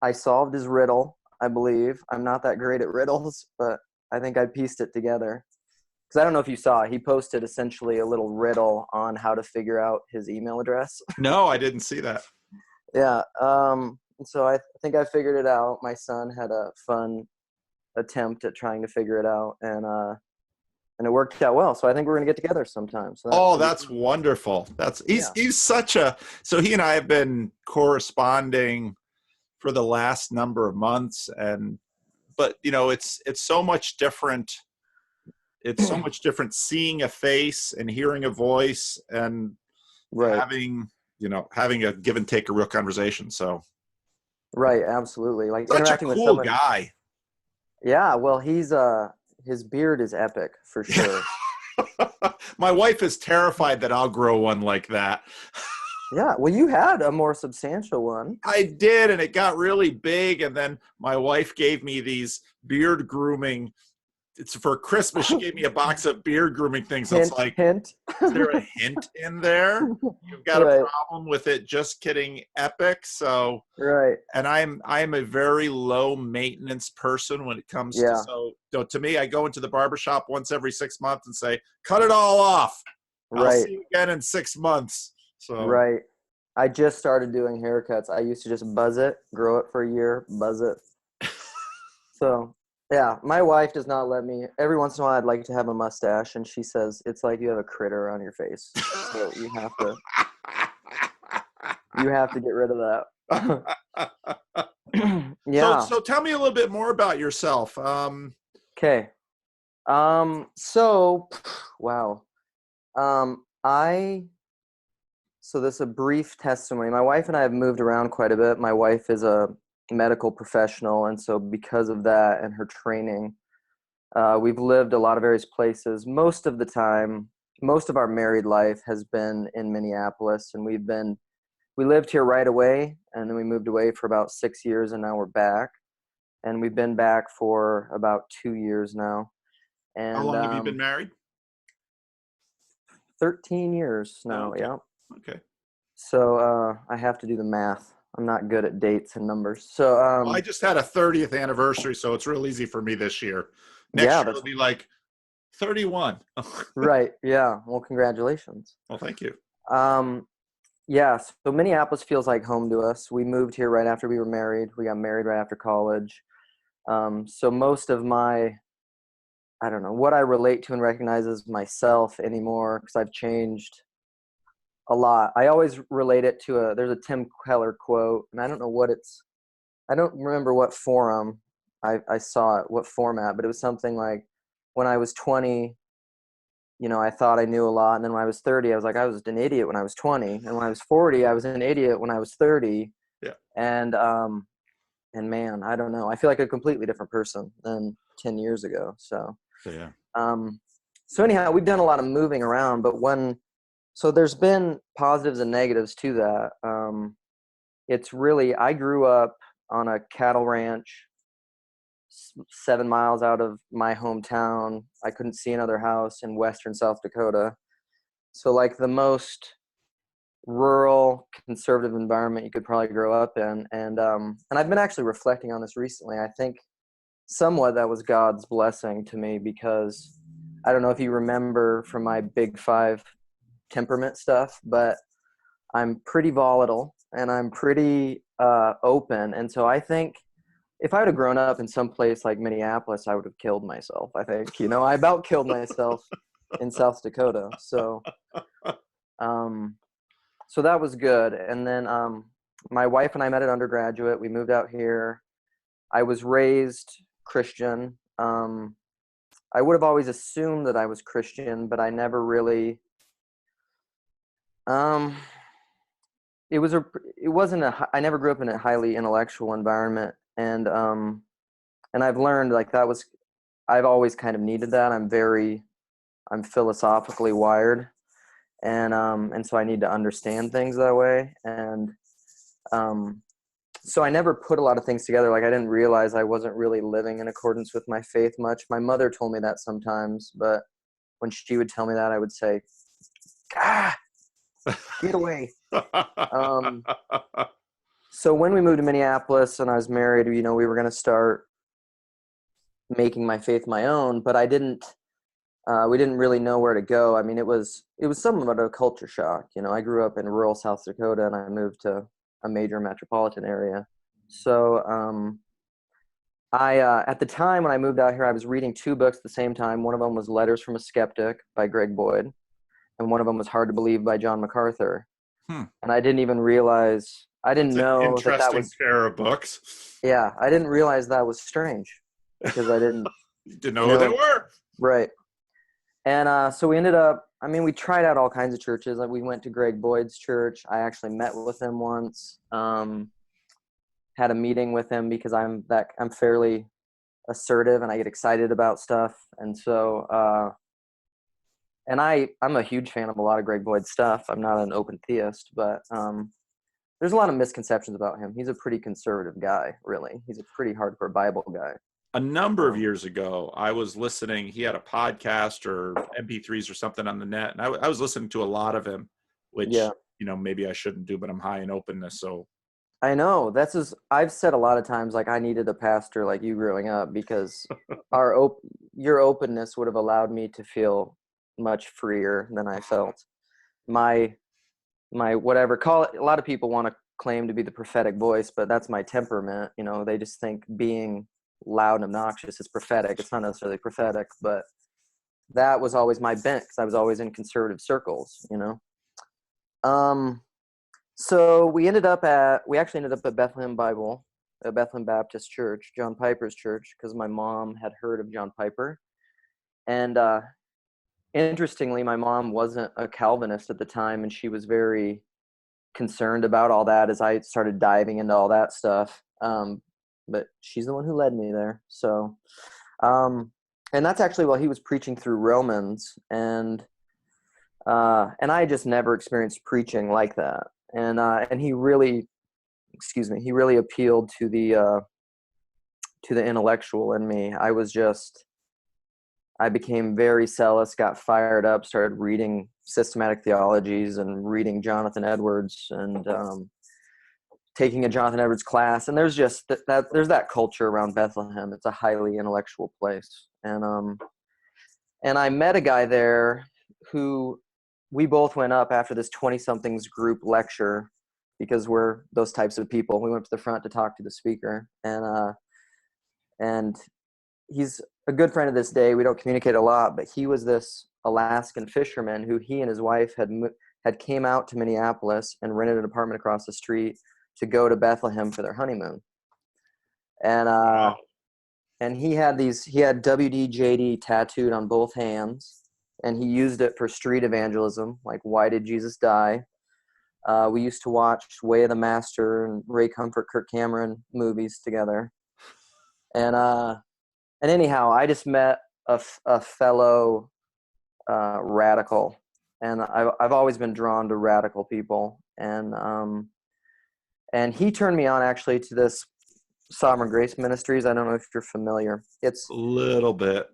I solved his riddle, I believe. I'm not that great at riddles, but I think I pieced it together. Because I don't know if you saw, he posted essentially a little riddle on how to figure out his email address. No, I didn't see that. Yeah. So I think I figured it out. My son had a fun attempt at trying to figure it out, and it worked out well. So I think we're gonna get together sometime. So That's wonderful. He's such a, so he and I have been corresponding for the last number of months, but it's so much different. It's so much different seeing a face and hearing a voice and right. having a give and take, a real conversation. So right, absolutely. Like such a interacting with cool someone. guy. Yeah, well, his beard is epic for sure. My wife is terrified that I'll grow one like that. Yeah, well, you had a more substantial one. I did, and it got really big, and then my wife gave me these beard grooming. It's for Christmas. She gave me a box of beard grooming things. Hint, it's like, hint. is there a hint in there? You've got right. a problem with it just getting epic. So, right. And I'm a very low maintenance person when it comes yeah. to to me, I go into the barbershop once every 6 months and say, cut it all off. I'll see you again in 6 months. So right. I just started doing haircuts. I used to just buzz it, grow it for a year, buzz it. So yeah, my wife does not let me. Every once in a while, I'd like to have a mustache, and she says it's like you have a critter on your face, so you have to get rid of that. yeah. So tell me a little bit more about yourself. Okay. So, wow. So this is a brief testimony. My wife and I have moved around quite a bit. My wife is a medical professional, and so because of that and her training, we've lived a lot of various places. Most of the time, most of our married life has been in Minneapolis, and we lived here right away, and then we moved away for about 6 years, and now we're back. And we've been back for about 2 years now. And how long have you been married? 13 years now. Oh, okay. Yeah. Okay. So I have to do the math. I'm not good at dates and numbers. So well, I just had a 30th anniversary, so it's real easy for me this year. Next year it'll be like 31. right. Yeah. Well, congratulations. Well, thank you. Yeah. So Minneapolis feels like home to us. We moved here right after we were married. We got married right after college. So most of I don't know what I relate to and recognize as myself anymore, because I've changed a lot. I always relate it to there's a Tim Keller quote, and I don't remember what forum I saw it, what format, but it was something like, when I was 20, I thought I knew a lot. And then when I was 30, I was like, I was an idiot when I was 20. And when I was 40, I was an idiot when I was 30. Yeah. And man, I don't know. I feel like a completely different person than 10 years ago. So, yeah. So anyhow, we've done a lot of moving around, but so there's been positives and negatives to that. It's really, I grew up on a cattle ranch 7 miles out of my hometown. I couldn't see another house in western South Dakota. So like the most rural conservative environment you could probably grow up in. And I've been actually reflecting on this recently. I think somewhat that was God's blessing to me, because I don't know if you remember from my Big Five temperament stuff, but I'm pretty volatile and I'm pretty open. And so I think if I would have grown up in some place like Minneapolis, I would have killed myself. I think, I about killed myself in South Dakota. So, so that was good. And then my wife and I met at undergraduate. We moved out here. I was raised Christian. I would have always assumed that I was Christian, but I never really. I never grew up in a highly intellectual environment, and I've learned like I've always kind of needed that. I'm philosophically wired, and so I need to understand things that way, and so I never put a lot of things together. Like I didn't realize I wasn't really living in accordance with my faith much. My mother told me that sometimes, but when she would tell me that, I would say, get away. So when we moved to Minneapolis and I was married, we were going to start making my faith my own, but we didn't really know where to go. I mean, it was somewhat of a culture shock. I grew up in rural South Dakota and I moved to a major metropolitan area. So at the time when I moved out here, I was reading two books at the same time. One of them was Letters from a Skeptic by Greg Boyd, and one of them was Hard to Believe by John MacArthur. And I didn't even realize, I didn't know that was pair of books. Yeah, I didn't realize that was strange because I didn't know who they were. Right. And so we ended up, we tried out all kinds of churches. Like we went to Greg Boyd's church. I actually met with him once. Had a meeting with him because I'm fairly assertive and I get excited about stuff. And so, and I'm a huge fan of a lot of Greg Boyd's stuff. I'm not an open theist, but there's a lot of misconceptions about him. He's a pretty conservative guy, really. He's a pretty hardcore Bible guy. A number of years ago, I was listening. He had a podcast or MP3s or something on the net, and I was listening to a lot of him, which maybe I shouldn't do, but I'm high in openness. So I know I've said a lot of times, like I needed a pastor like you growing up because your openness would have allowed me to feel much freer than I felt. My whatever, call it, a lot of people want to claim to be the prophetic voice, but that's my temperament. They just think being loud and obnoxious is prophetic. It's not necessarily prophetic, but that was always my bent because I was always in conservative circles. So we actually ended up at Bethlehem Baptist Church, John Piper's church, because my mom had heard of John Piper. And interestingly, my mom wasn't a Calvinist at the time, and she was very concerned about all that as I started diving into all that stuff. But she's the one who led me there. So, and that's actually while he was preaching through Romans, and I just never experienced preaching like that. And he really appealed to the intellectual in me. I became very zealous, got fired up, started reading systematic theologies and reading Jonathan Edwards and taking a Jonathan Edwards class. And there's just there's that culture around Bethlehem. It's a highly intellectual place. And I met a guy there who we both went up after this 20-somethings group lecture because we're those types of people. We went to the front to talk to the speaker. And he's a good friend of this day. We don't communicate a lot, but he was this Alaskan fisherman who he and his wife had came out to Minneapolis and rented an apartment across the street to go to Bethlehem for their honeymoon. And and he had WDJD tattooed on both hands, and he used it for street evangelism, like Why Did Jesus Die? We used to watch Way of the Master and Ray Comfort, Kirk Cameron movies together. And anyhow, I just met a fellow radical, and I've always been drawn to radical people. And he turned me on actually to this Sovereign Grace Ministries. I don't know if you're familiar. It's a little bit.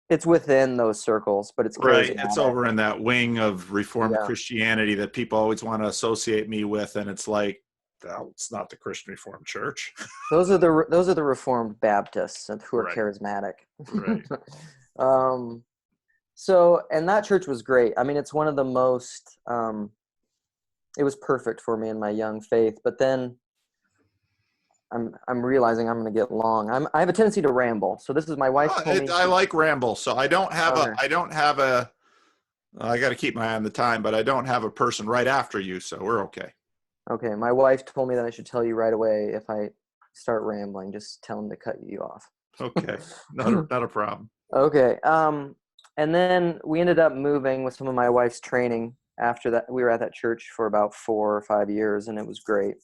It's within those circles, but it's right. It's over in that wing of Reformed Christianity that people always want to associate me with, and it's like, well, it's not the Christian Reformed Church. Those are the Reformed Baptists who are charismatic. Right. So, and that church was great. It's one of the most. It was perfect for me in my young faith, but then I'm realizing I'm going to get long. I have a tendency to ramble. So this is my wife. I like ramble. So I don't have I got to keep my eye on the time, but I don't have a person right after you. So we're okay. Okay. My wife told me that I should tell you right away if I start rambling, just tell him to cut you off. Okay. Not a problem. Okay. And then we ended up moving with some of my wife's training. After that, we were at that church for about 4 or 5 years, and it was great.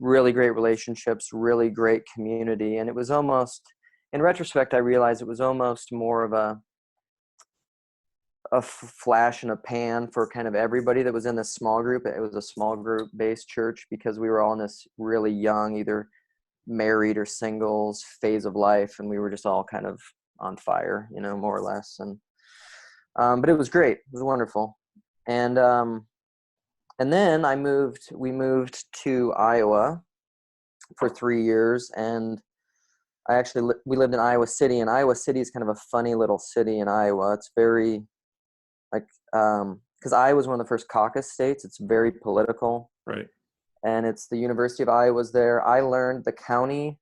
Really great relationships, really great community. And it was almost, in retrospect, I realized it was almost more of a flash in a pan for kind of everybody that was in this small group. It was a small group based church because we were all in this really young, either married or singles phase of life. And we were just all kind of on fire, more or less. And, but it was great. It was wonderful. And And then we moved to Iowa for 3 years, and we lived in Iowa City, and Iowa City is kind of a funny little city in Iowa. It's very, like, because Iowa was one of the first caucus states. It's very political. Right. And it's the University of Iowa's there. I learned the county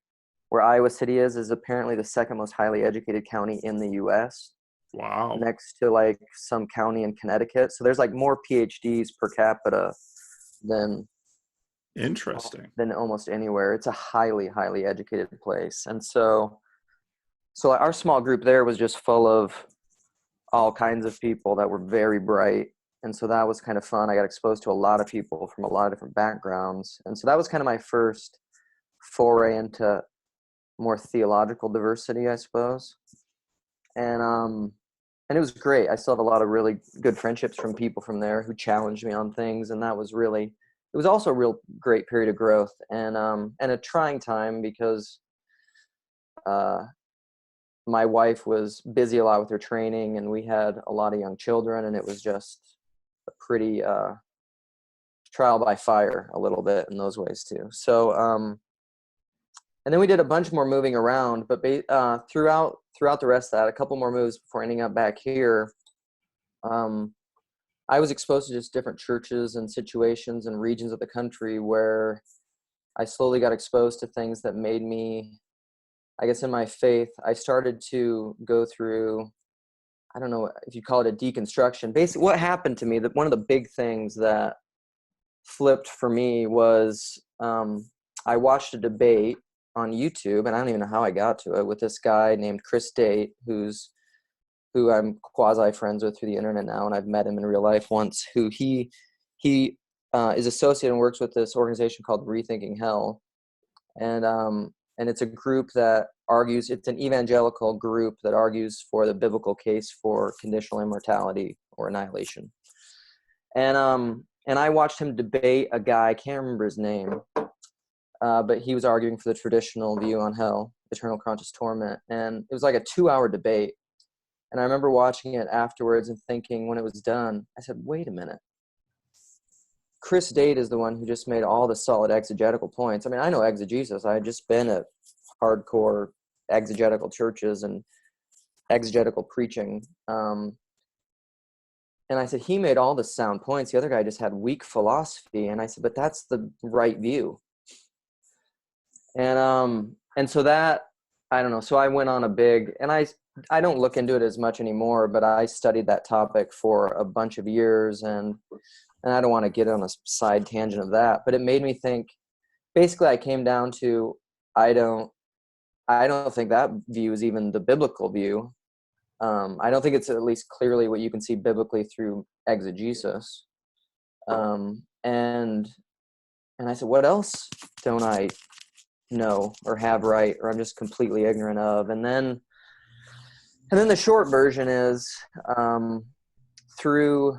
where Iowa City is apparently the second most highly educated county in the U.S. Wow. Next to like some county in Connecticut. So there's like more PhDs per capita than Interesting. almost anywhere. It's a highly, highly educated place. And so our small group there was just full of all kinds of people that were very bright. And so that was kind of fun. I got exposed to a lot of people from a lot of different backgrounds. And so that was kind of my first foray into more theological diversity, I suppose. And it was great. I still have a lot of really good friendships from people from there who challenged me on things. And that was really, it was also a real great period of growth and a trying time because my wife was busy a lot with her training and we had a lot of young children, and it was just a pretty trial by fire a little bit in those ways too. So, and then we did a bunch more moving around, but throughout the rest of that, a couple more moves before ending up back here. I was exposed to just different churches and situations and regions of the country where I slowly got exposed to things that made me, I guess, in my faith, I started to go through, I don't know if you call it a deconstruction. Basically, what happened to me, that one of the big things that flipped for me was I watched a debate on YouTube, and I don't even know how I got to it, with this guy named Chris Date, who I'm quasi friends with through the internet now, and I've met him in real life once, who he is associated and works with this organization called Rethinking Hell. And it's a group that argues, it's an evangelical group that argues for the biblical case for conditional immortality or annihilation. And I watched him debate a guy, I can't remember his name, but he was arguing for the traditional view on hell, eternal conscious torment. And it was like a 2-hour debate. And I remember watching it afterwards and thinking, when it was done, I said, wait a minute. Chris Date is the one who just made all the solid exegetical points. I mean, I know exegesis. I had just been at hardcore exegetical churches and exegetical preaching. And I said, he made all the sound points. The other guy just had weak philosophy. And I said, but that's the right view. And so that, I don't know. So I went on a big, and I don't look into it as much anymore, but I studied that topic for a bunch of years, and I don't want to get on a side tangent of that, but it made me think, basically I came down to, I don't think that view is even the biblical view. I don't think it's at least clearly what you can see biblically through exegesis. And I said, what else don't I know or have right, or I'm just completely ignorant of? And then the short version is, through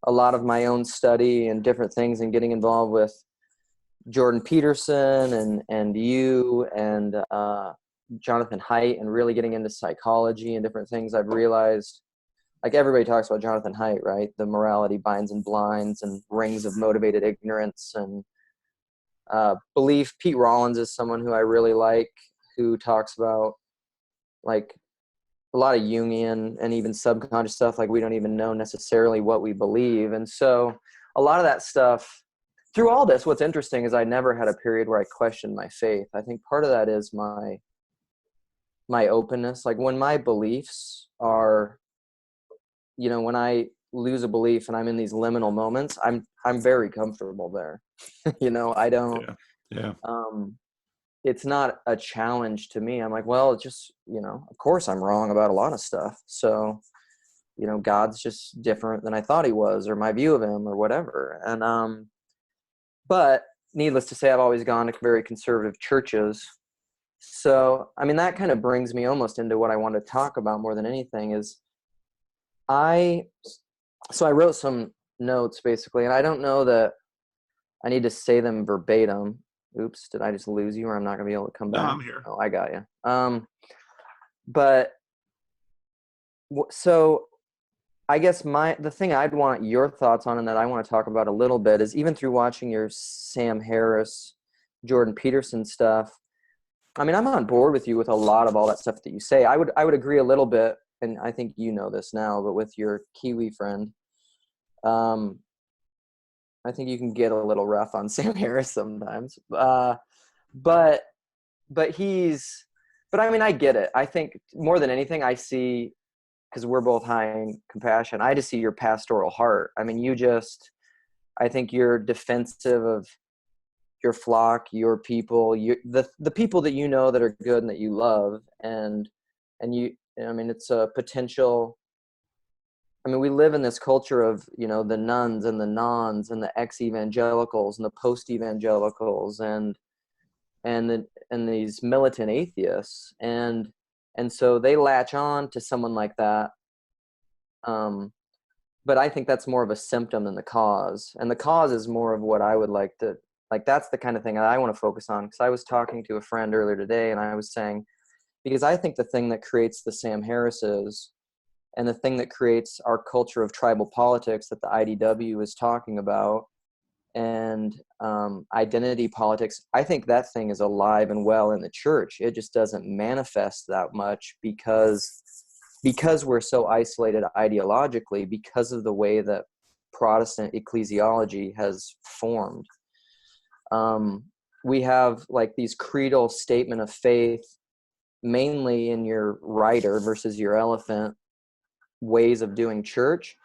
a lot of my own study and different things and getting involved with Jordan Peterson and you and Jonathan Haidt, and really getting into psychology and different things, I've realized, like, everybody talks about Jonathan Haidt, right? The morality binds and blinds and rings of motivated ignorance and belief. Pete Rollins is someone who I really like, who talks about like a lot of Jungian and even subconscious stuff, like we don't even know necessarily what we believe. And so a lot of that stuff, through all this, what's interesting is I never had a period where I questioned my faith. I think part of that is my openness. Like when my beliefs are, when I lose a belief and I'm in these liminal moments, I'm very comfortable there. I don't, yeah. It's not a challenge to me. I'm like, well, it's just, of course I'm wrong about a lot of stuff. So, God's just different than I thought he was, or my view of him, or whatever. And, but needless to say, I've always gone to very conservative churches. So, I mean, that kind of brings me almost into what I want to talk about more than anything is I wrote some notes basically, and I don't know that I need to say them verbatim. Oops, did I just lose you, or I'm not going to be able to come back? No, I'm here. Oh, I got you. So I guess the thing I'd want your thoughts on and that I want to talk about a little bit is, even through watching your Sam Harris, Jordan Peterson stuff. I mean, I'm on board with you with a lot of all that stuff that you say. I would agree a little bit, and I think you know this now, but with your Kiwi friend, um, I think you can get a little rough on Sam Harris sometimes. But but I mean, I get it. I think more than anything, I see, because we're both high in compassion, I just see your pastoral heart. I mean, I think you're defensive of your flock, your people, the people that you know that are good and that you love, and I mean, it's a potential. I mean, we live in this culture of, the nuns and the nons and the ex-evangelicals and the post-evangelicals and these militant atheists, and so they latch on to someone like that. But I think that's more of a symptom than the cause, and the cause is more of what I would like to, like, that's the kind of thing that I want to focus on. Because I was talking to a friend earlier today, and I was saying, because I think the thing that creates the Sam Harrises and the thing that creates our culture of tribal politics that the IDW is talking about, and identity politics, I think that thing is alive and well in the church. It just doesn't manifest that much because we're so isolated ideologically, because of the way that Protestant ecclesiology has formed. We have like these creedal statement of faith, mainly in your rider versus your elephant ways of doing church.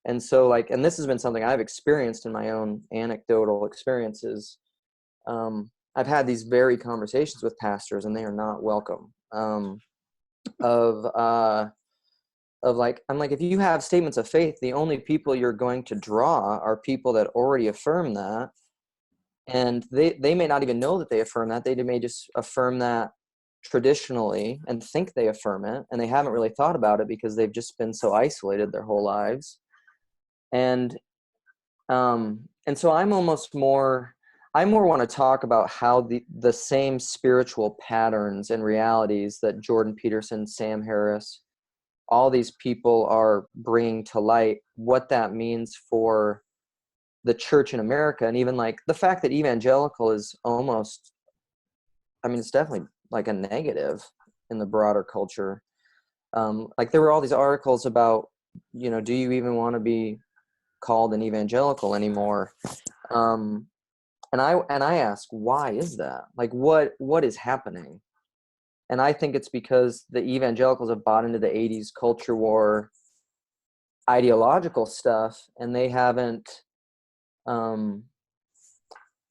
And so and this has been something I've experienced in my own anecdotal experiences. I've had these very conversations with pastors, and they are not welcome. I'm like, if you have statements of faith, the only people you're going to draw are people that already affirm that. And they may not even know that they affirm that. They may just affirm that traditionally and think they affirm it, and they haven't really thought about it because they've just been so isolated their whole lives. And so I more want to talk about how the same spiritual patterns and realities that Jordan Peterson, Sam Harris, all these people are bringing to light, what that means for the church in America. And even like the fact that evangelical is almost, I mean, it's definitely like a negative in the broader culture. Like there were all these articles about, do you even want to be called an evangelical anymore? And I ask, why is that? Like, what is happening? And I think it's because the evangelicals have bought into the 80s culture war ideological stuff, and they haven't,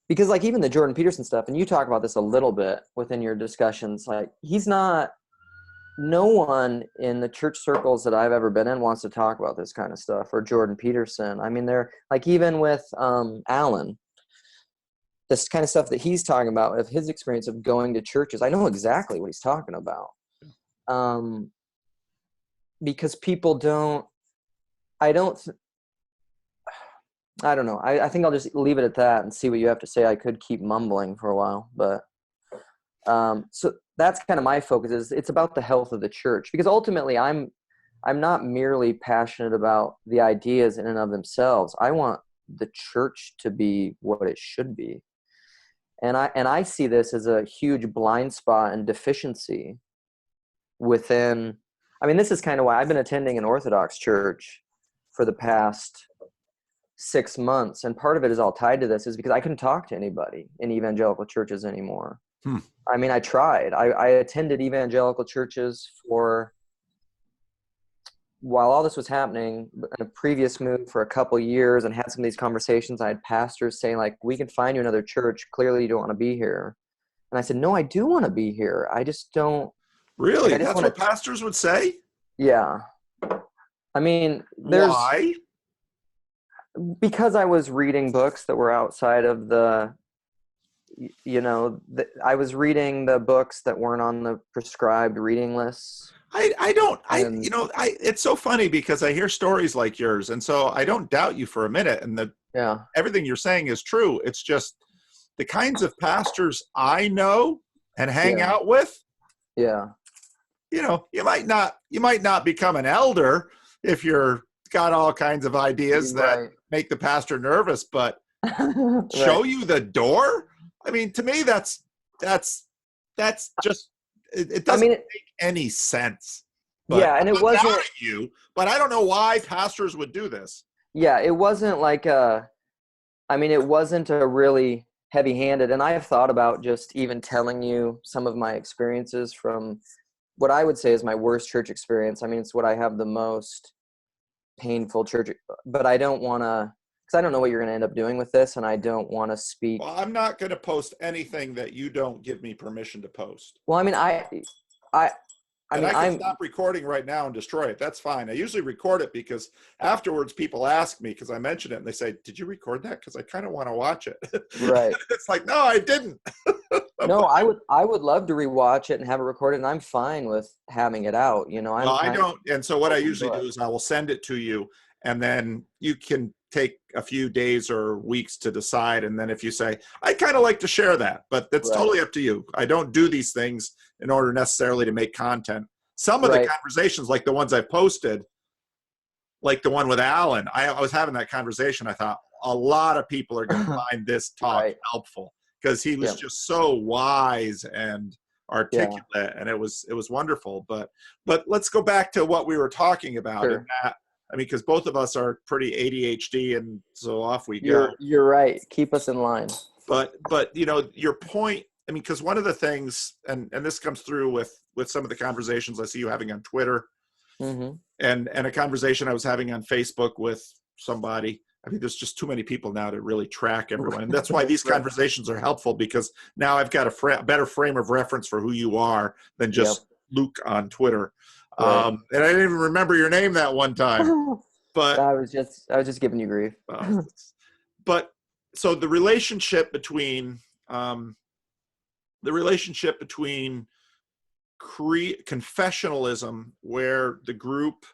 because like even the Jordan Peterson stuff, and you talk about this a little bit within your discussions, like no one in the church circles that I've ever been in wants to talk about this kind of stuff, or Jordan Peterson. I mean, they're like, even with Alan, this kind of stuff that he's talking about, of his experience of going to churches, I know exactly what he's talking about. Because people I don't know. I think I'll just leave it at that and see what you have to say. I could keep mumbling for a while, but so that's kind of my focus. Is it's about the health of the church, because ultimately I'm not merely passionate about the ideas in and of themselves. I want the church to be what it should be. And I see this as a huge blind spot and deficiency within. I mean, this is kind of why I've been attending an Orthodox church for the past 6 months. And part of it is all tied to this, is because I couldn't talk to anybody in evangelical churches anymore. I mean, I tried. I attended evangelical churches while all this was happening, in a previous move for a couple years, and had some of these conversations. I had pastors saying, like, we can find you another church. Clearly you don't want to be here. And I said, no, I do want to be here. I just don't. Really? Like, That's what pastors would say? Yeah. I mean, why? Because I was reading books that were outside of I was reading the books that weren't on the prescribed reading lists. It's so funny because I hear stories like yours, and so I don't doubt you for a minute, and everything you're saying is true. It's just the kinds of pastors I know and hang out with. Yeah. You might not become an elder if you're got all kinds of ideas that Right. make the pastor nervous, but show Right. you the door? I mean, to me, that's just, it I doesn't mean, make any sense. But yeah, and I'm it not mad wasn't. at you, but I don't know why pastors would do this. Yeah, it wasn't like a. I mean, it wasn't a really heavy-handed, and I have thought about just even telling you some of my experiences from what I would say is my worst church experience. I mean, it's what I have the most painful church, but I don't want to, because I don't know what you're going to end up doing with this, and I don't want to speak. Well, I'm not going to post anything that you don't give me permission to post. Well, I mean, I And mean, I can I'm stop recording right now and destroy it. That's fine. I usually record it because afterwards people ask me, because I mentioned it, and they say, "Did you record that? Because I kind of want to watch it." right. It's like, no, I didn't. No, I would love to rewatch it and have it recorded, and I'm fine with having it out. You know, Well, I don't. And so what I usually do but is I will send it to you, and then you can take a few days or weeks to decide. And then if you say, I kind of like to share that, but that's right, totally up to you. I don't do these things in order necessarily to make content. Some of the right, conversations, like the ones I posted, like the one with Alan, I was having that conversation. I thought a lot of people are going to find this talk right, helpful, because he was yeah, just so wise and yeah, articulate, and it was wonderful. But let's go back to what we were talking about. And sure. that, I mean, because both of us are pretty ADHD, and so off we go. You're right. Keep us in line. But you know, your point. I mean, because one of the things, and this comes through with some of the conversations I see you having on Twitter, Mm-hmm. and a conversation I was having on Facebook with somebody. I mean, there's just too many people now to really track everyone. And that's why these Right. conversations are helpful, because now I've got a better frame of reference for who you are than Yep. just Luke on Twitter. Right. And I didn't even remember your name that one time, but, I was just giving you grief. uh, but so the relationship between, um, confessionalism, where the group,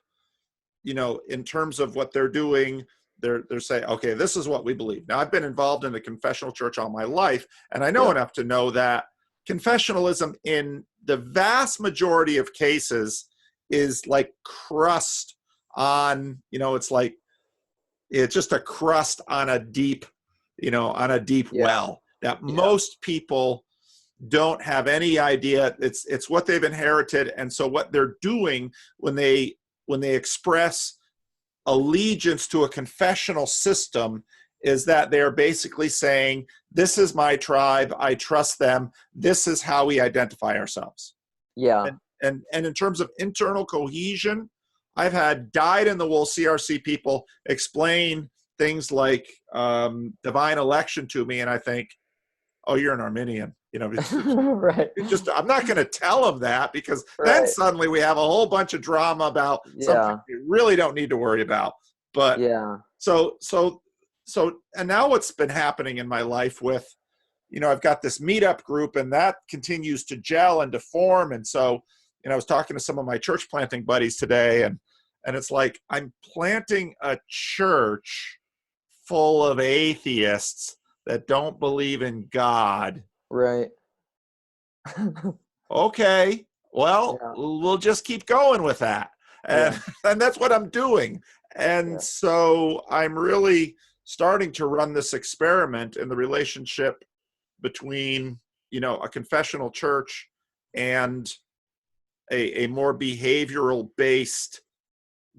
you know, in terms of what they're doing, they're saying, okay, this is what we believe. Now, I've been involved in the confessional church all my life, and I know Yeah. enough to know that confessionalism in the vast majority of cases is like crust on, you know, it's just a crust on a deep, Yeah. well that Yeah. most people don't have any idea. It's what they've inherited. And so what they're doing when they express allegiance to a confessional system is that they're basically saying, this is my tribe, I trust them, this is how we identify ourselves. Yeah. And in terms of internal cohesion, I've had dyed-in-the-wool CRC people explain things like divine election to me, and I think, oh, you're an Arminian. You know, Right. I'm not going to tell them that, because then Right. suddenly we have a whole bunch of drama about something Yeah. we really don't need to worry about. But Yeah. so, and now what's been happening in my life with, you know, I've got this meetup group, and that continues to gel and to form. And so, you know, I was talking to some of my church planting buddies today, and it's like, I'm planting a church full of atheists that don't believe in God. Right. Okay, well, Yeah. we'll just keep going with that. And, Yeah. and that's what I'm doing. And Yeah. so I'm really starting to run this experiment in the relationship between, you know, a confessional church and a more behavioral based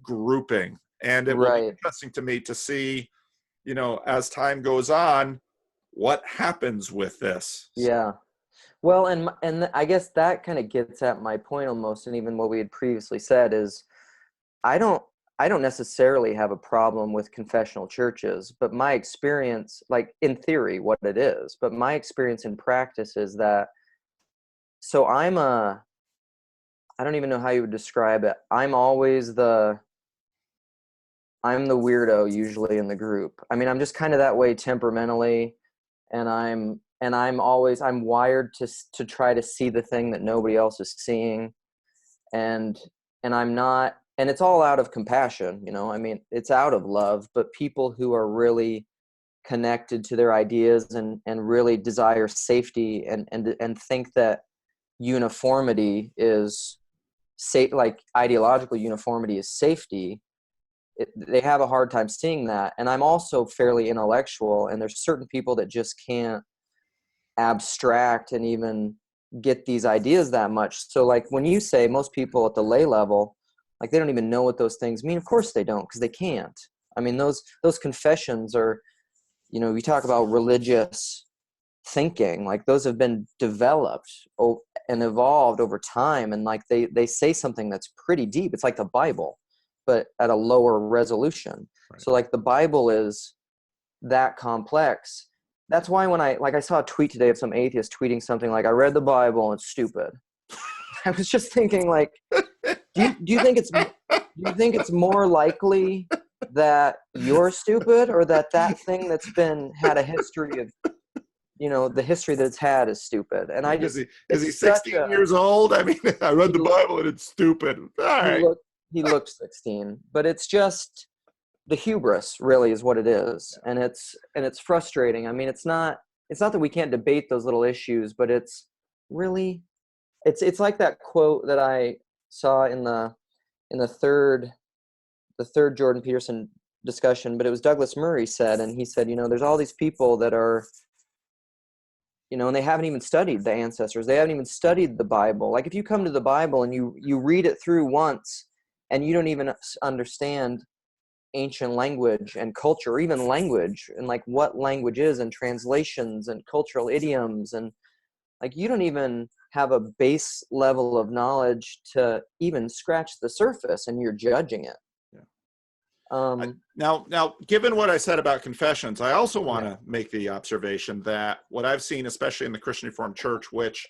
grouping. And it will be Right. interesting to me to see, you know, as time goes on, what happens with this. Yeah. Well, and I guess that kind of gets at my point almost, and even what we had previously said is, I don't I don't necessarily have a problem with confessional churches, but my experience, like in theory, what it is, but my experience in practice is that, so I don't even know how you would describe it. I'm the weirdo usually in the group. I mean, I'm just kind of that way temperamentally, and I'm wired to try to see the thing that nobody else is seeing, and I'm not, and it's all out of compassion, you know. I mean, it's out of love, but people who are really connected to their ideas and really desire safety and think that uniformity is safe, like ideological uniformity is safety, they have a hard time seeing that. And I'm also fairly intellectual, and there's certain people that just can't abstract and even get these ideas that much. So like when you say most people at the lay level, like they don't even know what those things mean. Of course they don't, because they can't. I mean, those confessions are, you know, we talk about religious thinking, like those have been developed and evolved over time. And like they say something that's pretty deep. It's like the Bible, but at a lower resolution. Right. So like the Bible is that complex. That's why when I saw a tweet today of some atheist tweeting something like, I read the Bible and it's stupid. I was just thinking, like, do you think it's more likely that you're stupid, or that thing that's had a history of, you know, the history that it's had is stupid? And I just is he 16 years old? I mean, I read the Bible and it's stupid. All right. He looks 16, but it's just the hubris, really, is what it is. And it's frustrating. I mean, it's not that we can't debate those little issues, but it's really, it's like that quote that I saw in the third Jordan Peterson discussion, but it was Douglas Murray said, and he said, you know, there's all these people that are, you know, and they haven't even studied the ancestors. They haven't even studied the Bible. Like if you come to the Bible and you read it through once and you don't even understand ancient language and culture, or even language, and like what language is, and translations and cultural idioms, and like you don't even have a base level of knowledge to even scratch the surface, and you're judging it. Now, given what I said about confessions, I also want to make the observation that what I've seen, especially in the Christian Reformed Church, which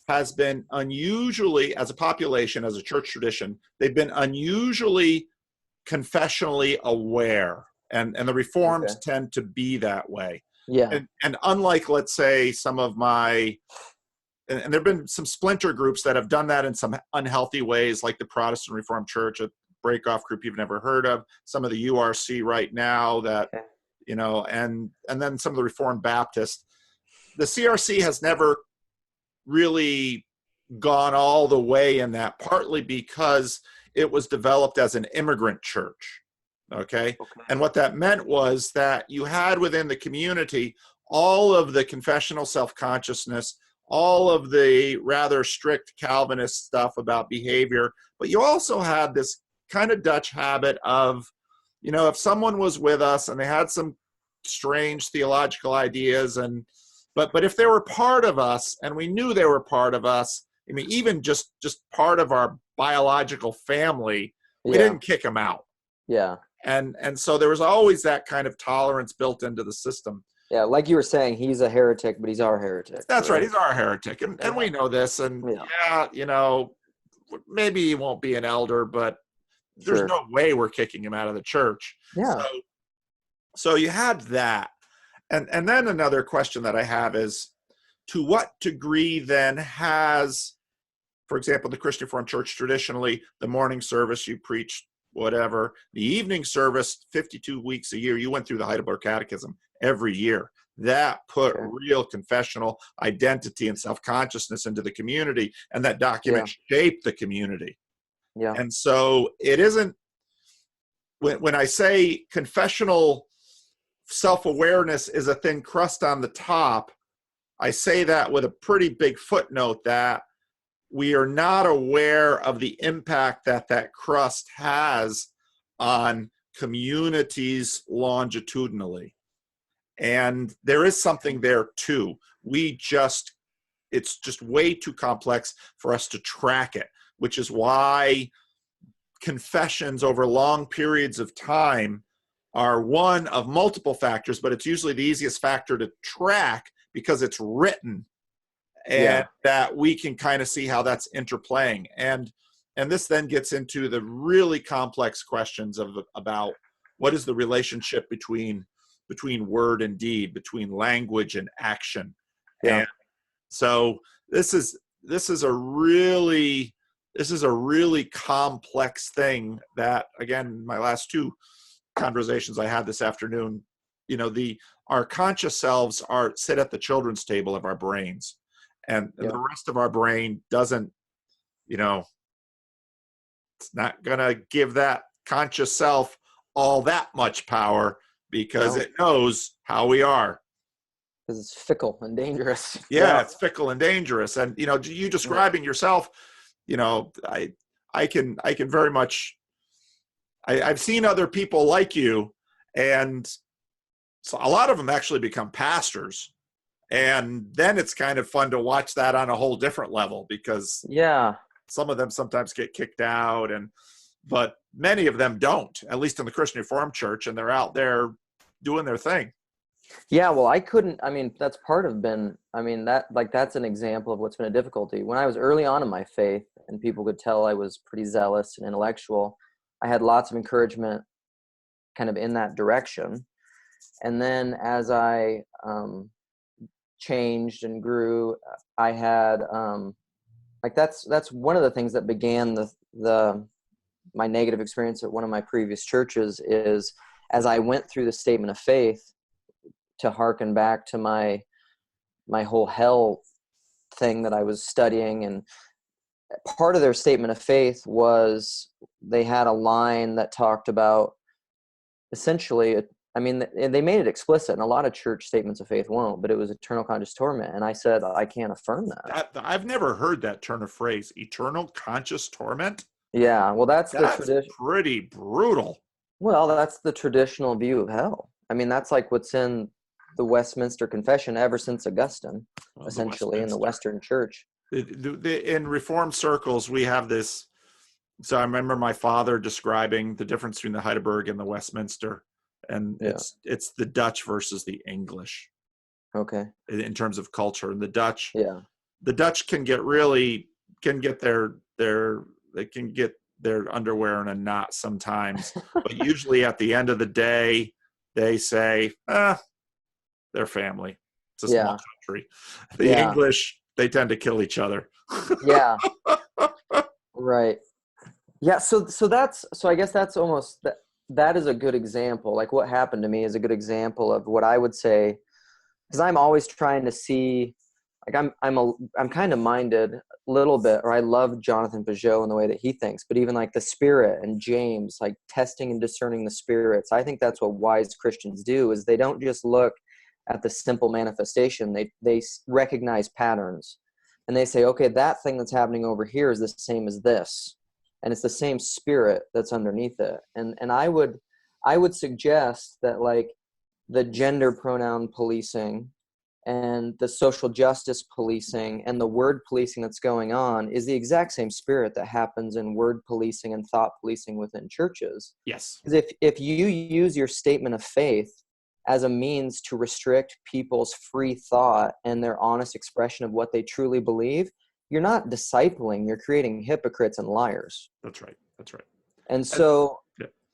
has been unusually, as a population, as a church tradition, they've been unusually confessionally aware, and the Reforms tend to be that way. Yeah. And unlike, let's say, some of my, and there have been some splinter groups that have done that in some unhealthy ways, like the Protestant Reformed Church, a breakoff group you've never heard of, some of the URC right now that, you know, and then some of the Reformed Baptists. The CRC has never really gone all the way in that, partly because it was developed as an immigrant church, okay? And what that meant was that you had within the community all of the confessional self-consciousness, all of the rather strict Calvinist stuff about behavior, but you also had this kind of Dutch habit of, you know, if someone was with us and they had some strange theological ideas, but if they were part of us and we knew they were part of us, I mean, even just part of our biological family, we didn't kick them out. Yeah. And so there was always that kind of tolerance built into the system. Yeah, like you were saying, he's a heretic, but he's our heretic. That's right. He's our heretic. And we know this. And you know, maybe he won't be an elder, but there's no way we're kicking him out of the church. Yeah. So you had that. And then another question that I have is, to what degree then has, for example, the Christian Reformed Church traditionally, the morning service, you preach whatever, the evening service, 52 weeks a year, you went through the Heidelberg Catechism every year. That put real confessional identity and self-consciousness into the community, and that document shaped the community. Yeah. And so it isn't, when I say confessional self-awareness is a thin crust on the top, I say that with a pretty big footnote that we are not aware of the impact that crust has on communities longitudinally. And there is something there too. It's just way too complex for us to track it, which is why confessions over long periods of time are one of multiple factors, but it's usually the easiest factor to track because it's written, and that we can kind of see how that's interplaying. And this then gets into the really complex questions about what is the relationship between word and deed, between language and action. Yeah. And so this is a really complex thing that, again, my last two conversations I had this afternoon, you know, our conscious selves sit at the children's table of our brains, and the rest of our brain doesn't, you know, it's not gonna give that conscious self all that much power because No. it knows how we are. Because it's fickle and dangerous. Yeah, it's fickle and dangerous. And, you know, you describing yourself, you know, I can very much, I've seen other people like you, and so a lot of them actually become pastors. And then it's kind of fun to watch that on a whole different level, because some of them sometimes get kicked out, but many of them don't, at least in the Christian Reformed Church, and they're out there doing their thing. Yeah, well, that's part of that's an example of what's been a difficulty. When I was early on in my faith and people could tell I was pretty zealous and intellectual, I had lots of encouragement kind of in that direction. And then as I changed and grew, I had that's one of the things that began my negative experience at one of my previous churches, is as I went through the statement of faith, to harken back to my whole hell thing that I was studying. And part of their statement of faith was they had a line that talked about essentially, they made it explicit, and a lot of church statements of faith won't, but it was eternal conscious torment. And I said, I can't affirm that. I've never heard that turn of phrase, eternal conscious torment. Yeah, well, that's the tradition. Pretty brutal. Well, that's the traditional view of hell. I mean, that's like what's in the Westminster Confession ever since Augustine, essentially, in the Western Church. In Reformed circles, we have this. So I remember my father describing the difference between the Heidelberg and the Westminster, and it's the Dutch versus the English. Okay. In terms of culture, and the Dutch can get their underwear in a knot sometimes, but usually at the end of the day, they say, they're family. It's a small country. The English, they tend to kill each other. Yeah. Right. Yeah. So I guess that's almost that is a good example. Like what happened to me is a good example of what I would say, because I'm always trying to see, like I'm kind of minded a little bit, or I love Jonathan Pageau in the way that he thinks, but even like the Spirit and James, like testing and discerning the spirits. I think that's what wise Christians do, is they don't just look at the simple manifestation. They recognize patterns, and they say, okay, that thing that's happening over here is the same as this, and it's the same spirit that's underneath it. And I would suggest that, like, the gender pronoun policing and the social justice policing and the word policing that's going on is the exact same spirit that happens in word policing and thought policing within churches. Yes. Because if you use your statement of faith as a means to restrict people's free thought and their honest expression of what they truly believe, you're not discipling, you're creating hypocrites and liars. That's right. And so,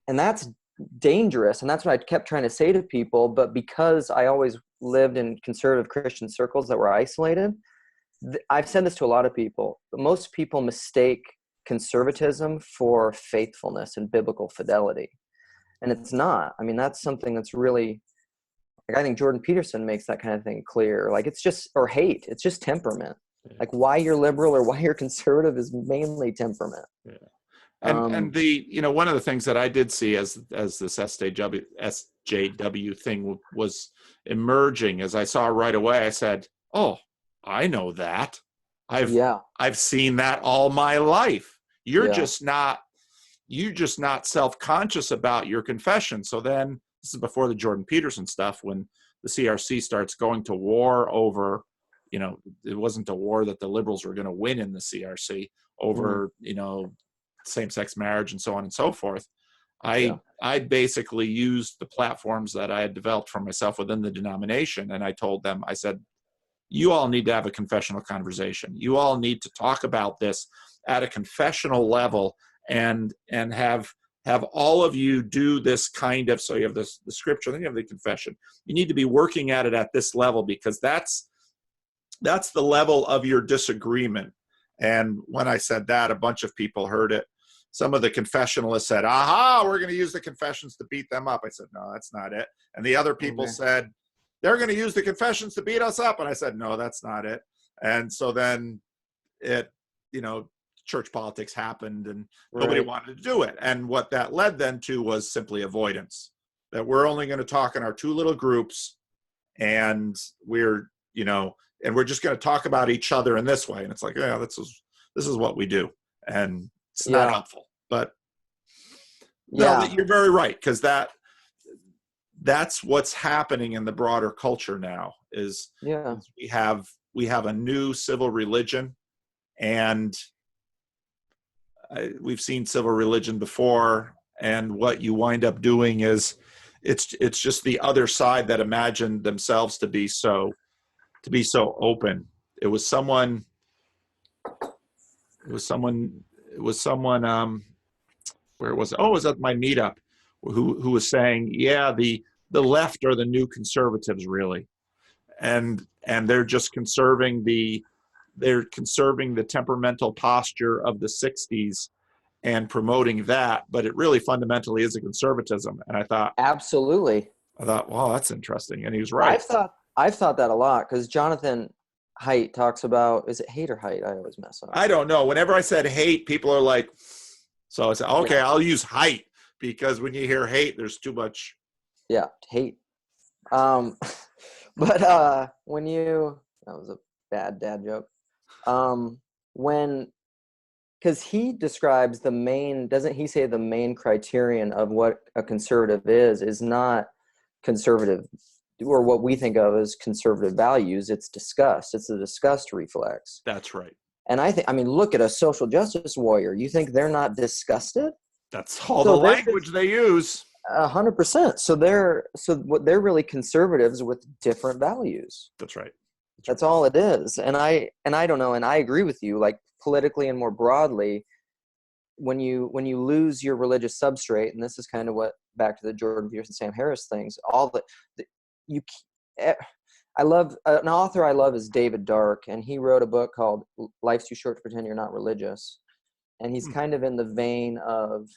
and that's dangerous. And that's what I kept trying to say to people. But because I always lived in conservative Christian circles that were isolated, I've said this to a lot of people, but most people mistake conservatism for faithfulness and biblical fidelity. And it's not. I mean, that's something that's really, like, I think Jordan Peterson makes that kind of thing clear. Like, it's just, or hate, it's just temperament. Like, why you're liberal or why you're conservative is mainly temperament. Yeah. And the, you know, one of the things that I did see as this SJW thing was emerging, as I saw right away, I said, oh, I know that. I've seen that all my life. You're just not self-conscious about your confession. So then, this is before the Jordan Peterson stuff, when the CRC starts going to war over, you know, it wasn't a war that the liberals were going to win in the CRC over, you know, same-sex marriage and so on and so forth. I basically used the platforms that I had developed for myself within the denomination, and I told them, I said, you all need to have a confessional conversation. You all need to talk about this at a confessional level, and have all of you do this kind of, so you have the scripture, then you have the confession. You need to be working at it at this level, because that's the level of your disagreement. And when I said that, a bunch of people heard it. Some of the confessionalists said, aha, we're going to use the confessions to beat them up. I said, no, that's not it. And the other people said, they're going to use the confessions to beat us up. And I said, no, that's not it. And so then it, you know, church politics happened and nobody wanted to do it. And what that led then to was simply avoidance, that we're only going to talk in our two little groups, and we're just going to talk about each other in this way. And it's like, yeah, this is what we do. And it's not helpful. But no, you're very right, because that's what's happening in the broader culture now is we have a new civil religion, and we've seen civil religion before, and what you wind up doing is it's just the other side that imagined themselves to be so open. It was someone where was it? Oh, it was at my meetup who was saying, yeah, the left are the new conservatives, really. And they're just conserving the temperamental posture of the 60s and promoting that, but it really fundamentally is a conservatism. And I thought, absolutely. Wow, that's interesting. And he was right. I've thought that a lot, because Jonathan Haidt talks about, is it Haidt or Haidt? I always mess up. I don't know. Whenever I said hate, people are like, so I said, okay, I'll use Haidt, because when you hear hate, there's too much. Yeah, hate. But when that was a bad dad joke. Because he describes doesn't he say the main criterion of what a conservative is not conservative, or what we think of as conservative values. It's disgust. It's the disgust reflex. That's right. And I mean, look at a social justice warrior. You think they're not disgusted? That's all the language they use. 100%. So they're really conservatives with different values. That's right. That's all it is. And I don't know. And I agree with you, like politically and more broadly, when you lose your religious substrate, and this is kind of what, back to the Jordan Peterson, Sam Harris things, I love an author I love is David Dark, and he wrote a book called Life's Too Short to Pretend You're Not Religious. And he's kind of in the vein of,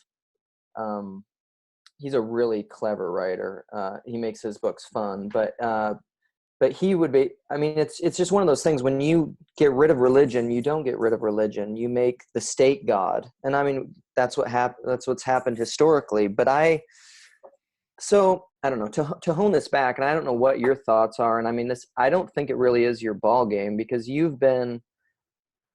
he's a really clever writer. He makes his books fun, but he would be, I mean, it's just one of those things. When you get rid of religion, you don't get rid of religion. You make the state God. And I mean, that's what's happened historically. But I don't know, to hone this back, and I don't know what your thoughts are. And I mean, I don't think it really is your ball game, because you've been,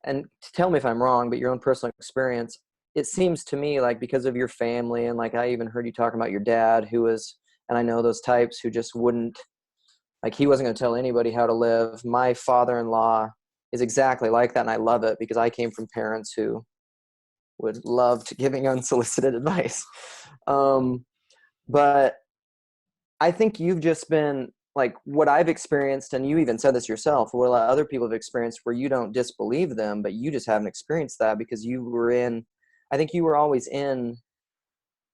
and tell me if I'm wrong, but your own personal experience, it seems to me like because of your family, and like I even heard you talking about your dad, who was, and I know those types who just wouldn't, like he wasn't going to tell anybody how to live. My father-in-law is exactly like that, and I love it, because I came from parents who would love to giving unsolicited advice. But I think you've just been like what I've experienced, and you even said this yourself, what a lot of other people have experienced, where you don't disbelieve them, but you just haven't experienced that because you were in, I think you were always in,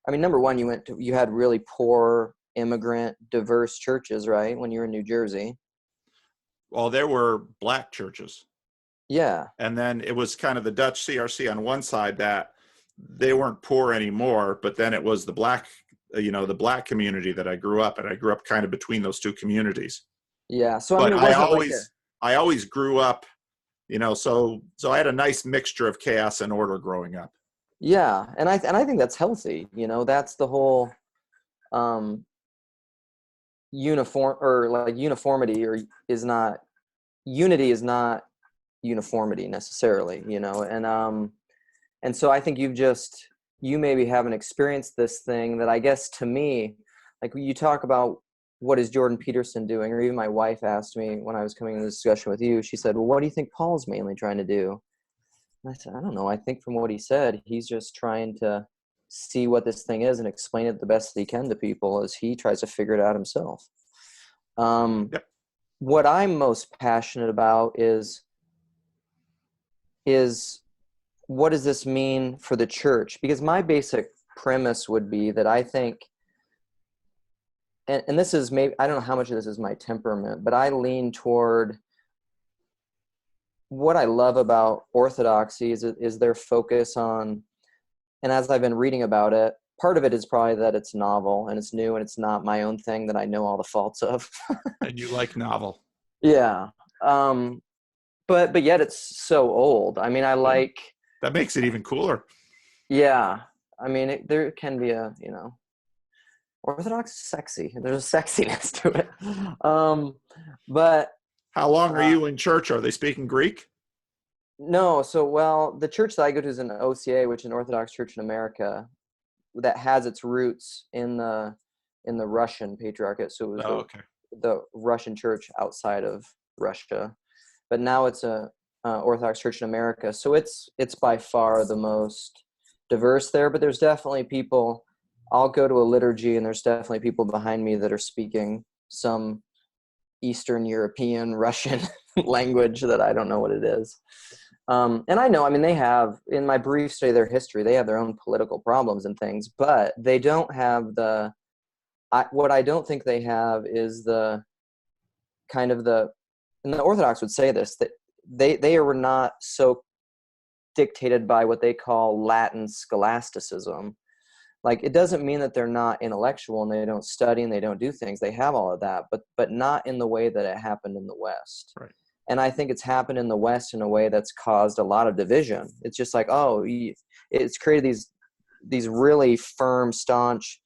I mean, number one, you had really poor, immigrant, diverse churches, right? When you were in New Jersey. Well, there were black churches. Yeah. And then it was kind of the Dutch CRC on one side, that they weren't poor anymore, but then it was the black community that I grew up in. I grew up kind of between those two communities. Yeah. So but I always grew up, so I had a nice mixture of chaos and order growing up. Yeah. And I think that's healthy. That's the whole, uniformity unity is not uniformity necessarily, and so I think you maybe haven't experienced this thing that I guess to me, like you talk about what is Jordan Peterson doing, or even my wife asked me when I was coming into this discussion with you, she said, well, what do you think Paul's mainly trying to do? And I said, I don't know. I think from what he said, he's just trying to see what this thing is and explain it the best that he can to people as he tries to figure it out himself. Yep. What I'm most passionate about is what does this mean for the church? Because my basic premise would be that I think, and this is maybe, I don't know how much of this is my temperament, but I lean toward what I love about Orthodoxy is their focus on, and as I've been reading about it, part of it is probably that it's novel and it's new and it's not my own thing that I know all the faults of. And you like novel. Yeah. But yet it's so old. I mean, I like That makes it even cooler. Yeah. I mean, there can be a, Orthodox is sexy. There's a sexiness to it. But How long are you in church? Are they speaking Greek? no, so, well, the church that I go to is an OCA, which is an Orthodox Church in America that has its roots in the Russian Patriarchate. So it was Oh, okay. the Russian church outside of Russia, but now it's a Orthodox Church in America. So it's by far the most diverse there. But there's definitely people. I'll go to a liturgy, and there's definitely people behind me that are speaking some Eastern European Russian language that I don't know what it is. And I know, I mean, they have, in my brief study of their history, they have their own political problems and things, but they don't have what I don't think they have is the kind of and the Orthodox would say this, that they are not so dictated by what they call Latin scholasticism. Like, it doesn't mean that they're not intellectual and they don't study and they don't do things. They have all of that, but not in the way that it happened in the West. Right. And I think it's happened in the West in a way that's caused a lot of division. It's just like, it's created these really firm, staunch,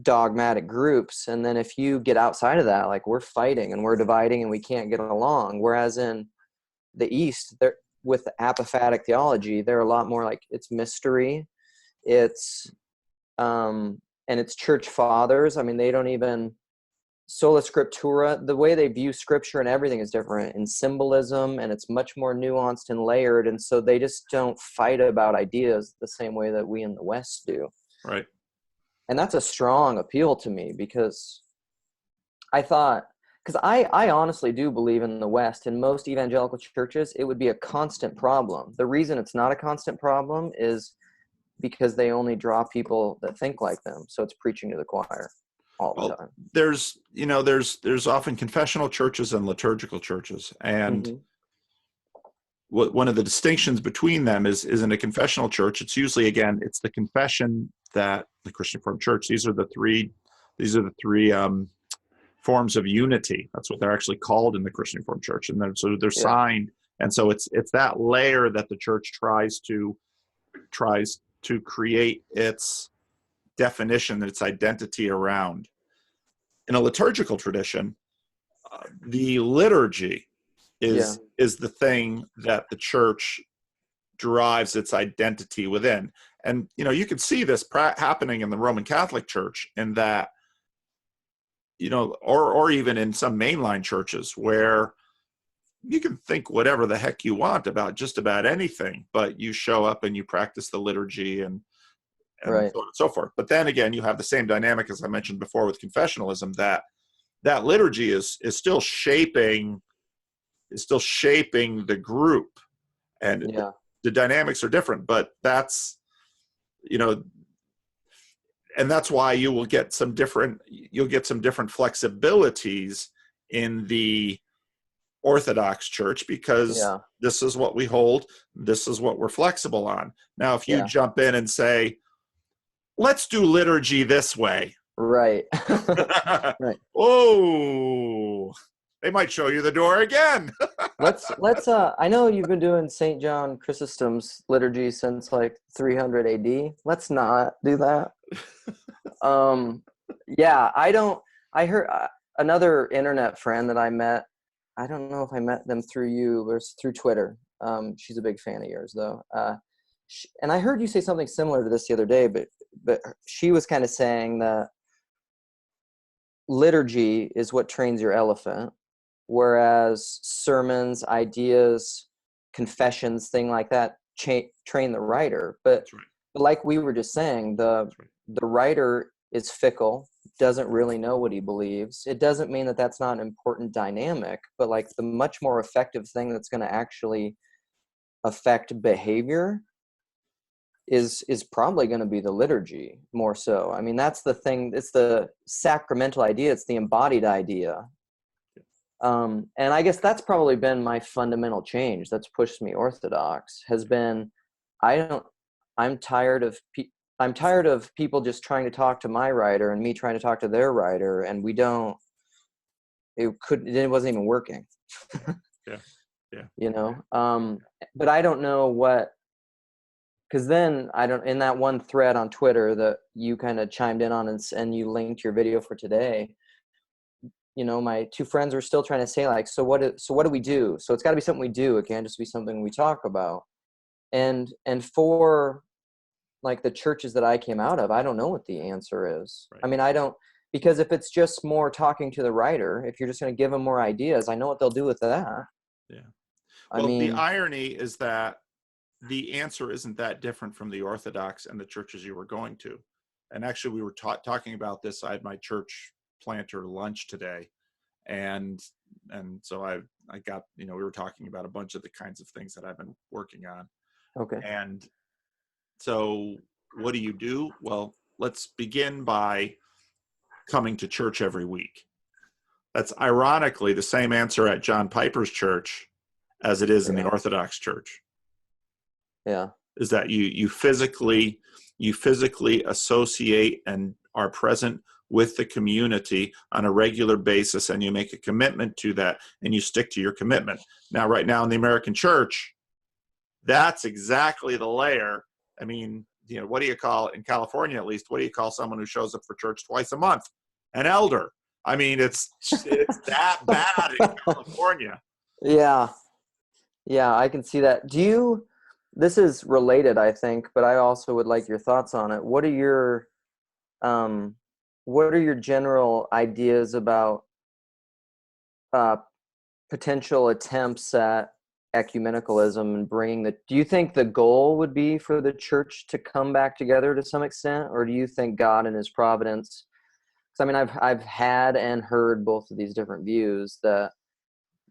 dogmatic groups. And then if you get outside of that, like, we're fighting and we're dividing and we can't get along. Whereas in the East, with apophatic theology, they're a lot more like, it's mystery. It's and it's church fathers. I mean, they don't even sola scriptura. The way they view scripture and everything is different in symbolism, and it's much more nuanced and layered. And so they just don't fight about ideas the same way that we in the West do. Right. And that's a strong appeal to me, because I honestly do believe in the West, in most evangelical churches, it would be a constant problem. The reason it's not a constant problem is because they only draw people that think like them. So it's preaching to the choir all the time. There's often confessional churches and liturgical churches. And one of the distinctions between them is in a confessional church, it's usually, again, it's the confession that the Christian Reformed Church, these are the three forms of unity. That's what they're actually called in the Christian Reformed Church. And they're signed. And so it's that layer that the church tries to create its definition, its identity around. In a liturgical tradition, the liturgy is the thing that the church derives its identity within. And you can see this happening in the Roman Catholic Church, in that, or even in some mainline churches, where you can think whatever the heck you want about just about anything, but you show up and you practice the liturgy and right. so on and so forth. But then again, you have the same dynamic as I mentioned before with confessionalism, that liturgy is still shaping the group, and the dynamics are different. But that's and that's why you'll get some different flexibilities in the Orthodox Church, because this is what we hold, this is what we're flexible on. Now, if you jump in and say, let's do liturgy this way, right. Right. Oh, they might show you the door again. let's I know you've been doing St. John Chrysostom's liturgy since like 300 AD. Let's not do that. I heard another internet friend that I met. I don't know if I met them through you or through Twitter. She's a big fan of yours, though. And I heard you say something similar to this the other day, but she was kind of saying that liturgy is what trains your elephant, whereas sermons, ideas, confessions, thing like that, train the writer. But like we were just saying, the writer is fickle, doesn't really know what he believes. It doesn't mean that that's not an important dynamic, but like the much more effective thing that's going to actually affect behavior is probably going to be the liturgy more so. I mean, that's the thing. It's the sacramental idea. It's the embodied idea. And I guess that's probably been my fundamental change that's pushed me Orthodox, has been, I'm tired of people just trying to talk to my writer and me trying to talk to their writer, and it wasn't even working. Yeah. But I don't know what because then I don't, in that one thread on Twitter that you kind of chimed in on and you linked your video for today, you know, my two friends are still trying to say like, so what do we do? So it's got to be something we do. It can't just be something we talk about. And for like the churches that I came out of, I don't know what the answer is. Right. I mean, I don't, because if it's just more talking to the writer, if you're just going to give them more ideas, I know what they'll do with that. Yeah. I Well, mean, the irony is that the answer isn't that different from the Orthodox and the churches you were going to. And actually, we were talking about this. I had my church planter lunch today, and so I got, you know, we were talking about a bunch of the kinds of things that I've been working on. okay. And so, what do? Well, let's begin by coming to church every week. That's ironically the same answer at John Piper's church as it is in the Orthodox Church. Yeah. Is that you physically associate and are present with the community on a regular basis, and you make a commitment to that, and you stick to your commitment. Now, right now in the American church, that's exactly the layer. I mean, you know, what do you call, in California at least, what do you call someone who shows up for church twice a month? An elder. I mean, it's that bad in California. Yeah. Yeah, I can see that. This is related, I think, but I also would like your thoughts on it. What are your general ideas about potential attempts at ecumenicalism and do you think the goal would be for the church to come back together to some extent, or do you think God in his providence? Because I mean, I've had and heard both of these different views, that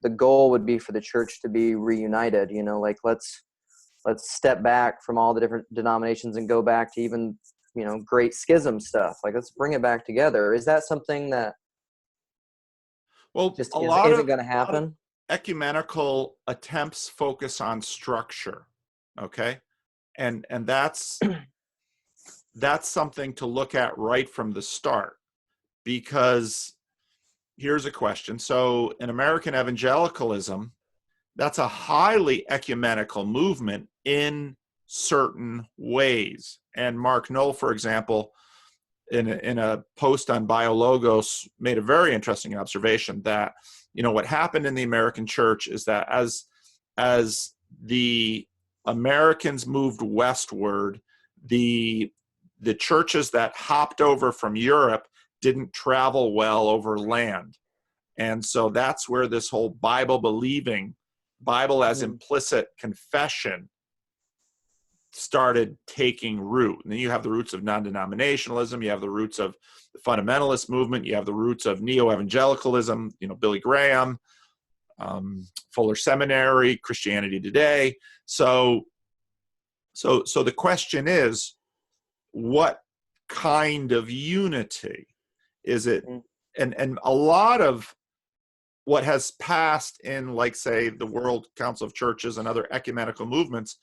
the goal would be for the church to be reunited, you know, like let's step back from all the different denominations and go back to even, you know, great schism stuff. Like, let's bring it back together. Is that something that just isn't going to happen? Ecumenical attempts focus on structure, okay, and that's something to look at right from the start, because here's a question. So in American evangelicalism, that's a highly ecumenical movement in certain ways. And Mark Knoll, for example, in a post on BioLogos, made a very interesting observation that, you know, what happened in the American church is that as the Americans moved westward, the churches that hopped over from Europe didn't travel well over land. And so that's where this whole Bible believing, Bible as implicit confession started taking root. And then you have the roots of non-denominationalism, you have the roots of the fundamentalist movement, you have the roots of neo-evangelicalism, you know, Billy Graham, Fuller Seminary, Christianity Today. So the question is, what kind of unity is it? And a lot of what has passed in, like, say, the World Council of Churches and other ecumenical movements,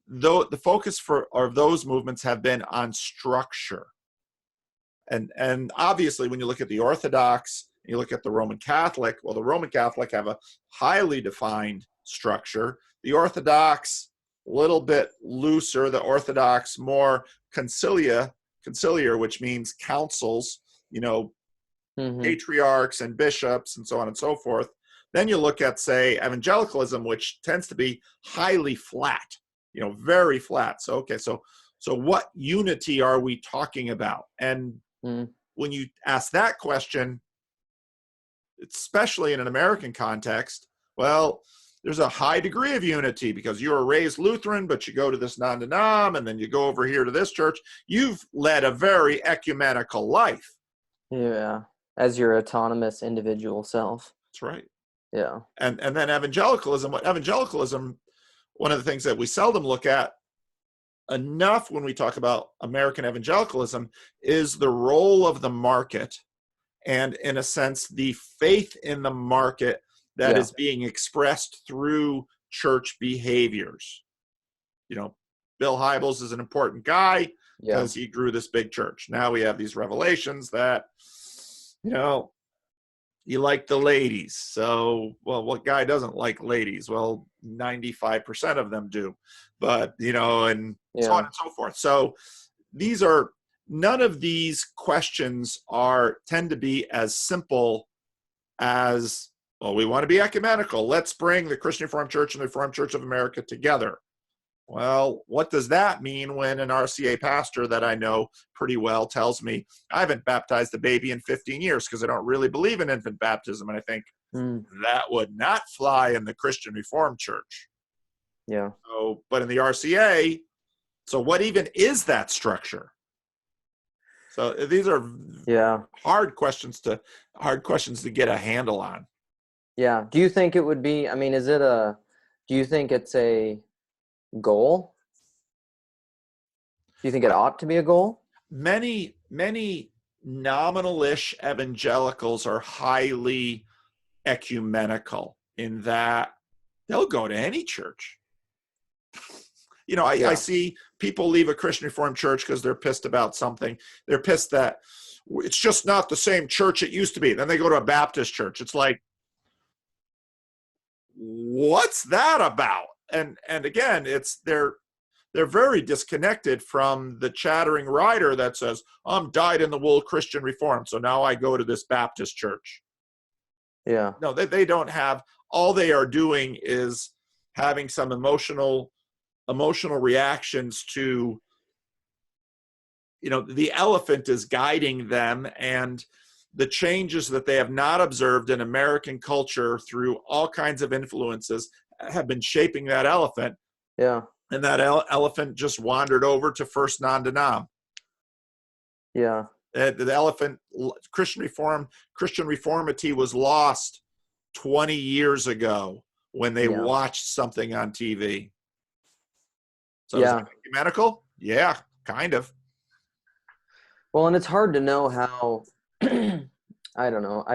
though the focus of those movements have been on structure. And obviously, when you look at the Orthodox, you look at the Roman Catholic, well, the Roman Catholic have a highly defined structure. The Orthodox, a little bit looser. The Orthodox more conciliar, which means councils, you know, patriarchs and bishops and so on and so forth. Then you look at, say, evangelicalism, which tends to be highly flat, you know, very flat. So, okay, so what unity are we talking about? And when you ask that question, especially in an American context, well, there's a high degree of unity because you were raised Lutheran, but you go to this non-denom, and then you go over here to this church. You've led a very ecumenical life. Yeah, as your autonomous individual self. That's right. Yeah. And then evangelicalism, one of the things that we seldom look at enough when we talk about American evangelicalism is the role of the market, and in a sense, the faith in the market that is being expressed through church behaviors. You know, Bill Hybels is an important guy because he grew this big church. Now we have these revelations that, you know, you like the ladies. So, well, what guy doesn't like ladies? Well, 95% of them do, but and so on Yeah. and so forth. So none of these questions tend to be as simple as, well, we want to be ecumenical. Let's bring the Christian Reformed Church and the Reformed Church of America together. Well, what does that mean when an RCA pastor that I know pretty well tells me, I haven't baptized a baby in 15 years because I don't really believe in infant baptism? And I think that would not fly in the Christian Reformed Church. Yeah. So, but in the RCA, so what even is that structure? So these are hard questions to get a handle on. Yeah. Do you think it would be, I mean, do you think it's a goal? Do you think it ought to be a goal? Many nominal-ish evangelicals are highly ecumenical in that they'll go to any church. I see people leave a Christian Reformed church because they're pissed about something. They're pissed that it's just not the same church it used to be. Then they go to a Baptist church. It's like, what's that about? And again, they're very disconnected from the chattering writer that says, I'm dyed-in-the-wool Christian Reformed, so now I go to this Baptist church. Yeah. No, they don't have, all they are doing is having some emotional reactions to, the elephant is guiding them, and the changes that they have not observed in American culture through all kinds of influences have been shaping that elephant. Yeah. And that elephant just wandered over to First Non-Denom. Yeah. The elephant, Christian Reformity was lost 20 years ago when they watched something on TV. So is that ecumenical? Yeah, kind of. Well, and it's hard to know how, I don't know.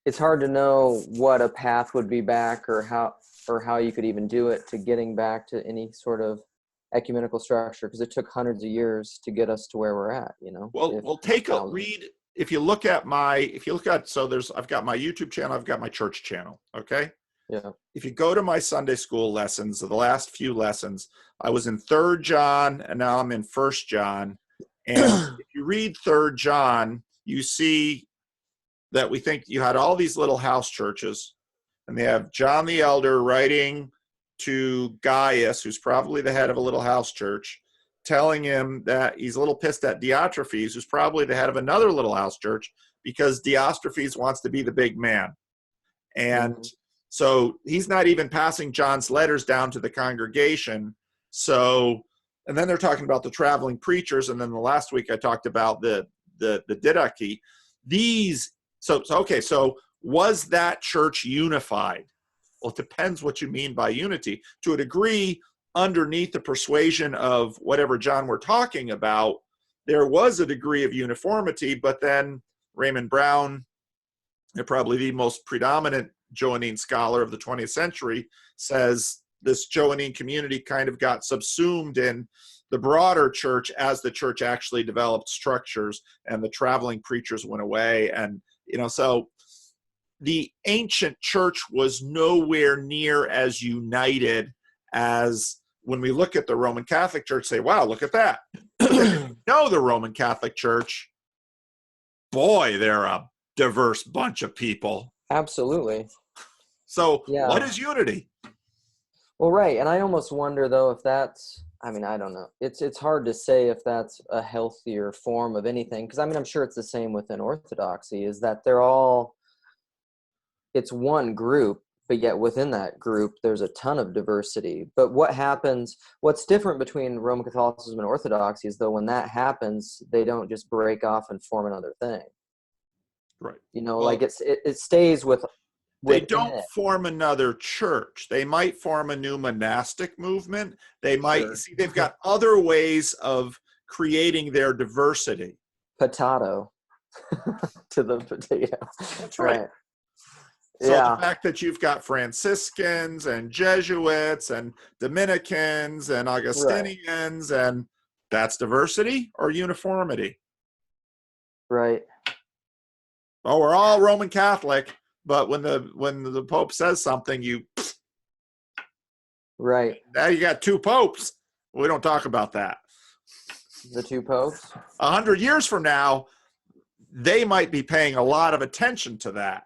It's hard to know what a path would be back, or how you could even do it to getting back to any sort of ecumenical structure, because it took hundreds of years to get us to where we're at, Well, take a read. I've got my YouTube channel, I've got my church channel. Okay. Yeah. If you go to my Sunday school lessons, the last few lessons, I was in 3rd John and now I'm in 1st John. And if you read 3rd John, you see that we think you had all these little house churches, and they have John the Elder writing to Gaius, who's probably the head of a little house church, telling him that he's a little pissed at Diotrephes, who's probably the head of another little house church, because Diotrephes wants to be the big man. And so he's not even passing John's letters down to the congregation. So, and then they're talking about the traveling preachers. And then the last week I talked about the didache. So was that church unified? Well, it depends what you mean by unity. To a degree, underneath the persuasion of whatever John we're talking about, there was a degree of uniformity, but then Raymond Brown, probably the most predominant Johannine scholar of the 20th century, says this Johannine community kind of got subsumed in the broader church as the church actually developed structures and the traveling preachers went away. And, so the ancient church was nowhere near as united as when we look at the Roman Catholic Church, say, wow, look at that. The Roman Catholic Church, boy, they're a diverse bunch of people. Absolutely. So what is unity? Well, right. And I almost wonder, though, if that's, I don't know. It's hard to say if that's a healthier form of anything. Because, I'm sure it's the same within Orthodoxy, is that it's one group, but yet within that group, there's a ton of diversity. But what's different between Roman Catholicism and Orthodoxy is, though, when that happens, they don't just break off and form another thing. Right. It stays with. They don't form another church. They might form a new monastic movement. They might they've got other ways of creating their diversity. Potato to the potato. That's right. So the fact that you've got Franciscans and Jesuits and Dominicans and Augustinians, and that's diversity or uniformity? Right. oh, we're all Roman Catholic, but when the Pope says something, Right. now you got two popes. We don't talk about that. The two popes. 100 years from now, they might be paying a lot of attention to that.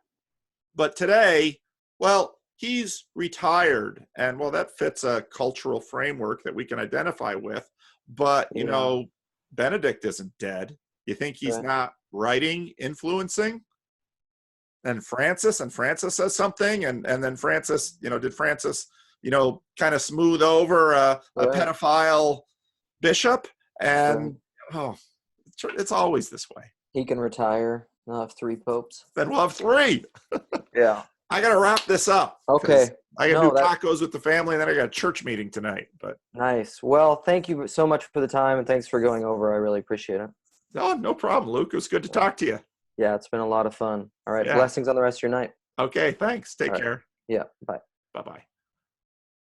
But today, well, he's retired, and well, that fits a cultural framework that we can identify with. But you know, Benedict isn't dead. You think he's not writing, influencing? And Francis says something, and then Francis, did Francis, kind of smooth over a pedophile bishop? And it's always this way. He can retire. We'll have 3 popes. Then we'll have 3. Yeah. I got to wrap this up. Okay. I got to do tacos with the family, and then I got a church meeting tonight. But nice. Well, thank you so much for the time, and thanks for going over. I really appreciate it. No problem, Luke. It was good to talk to you. Yeah, it's been a lot of fun. All right. Blessings on the rest of your night. Okay, thanks. Take care. Yeah. Bye. Bye-bye.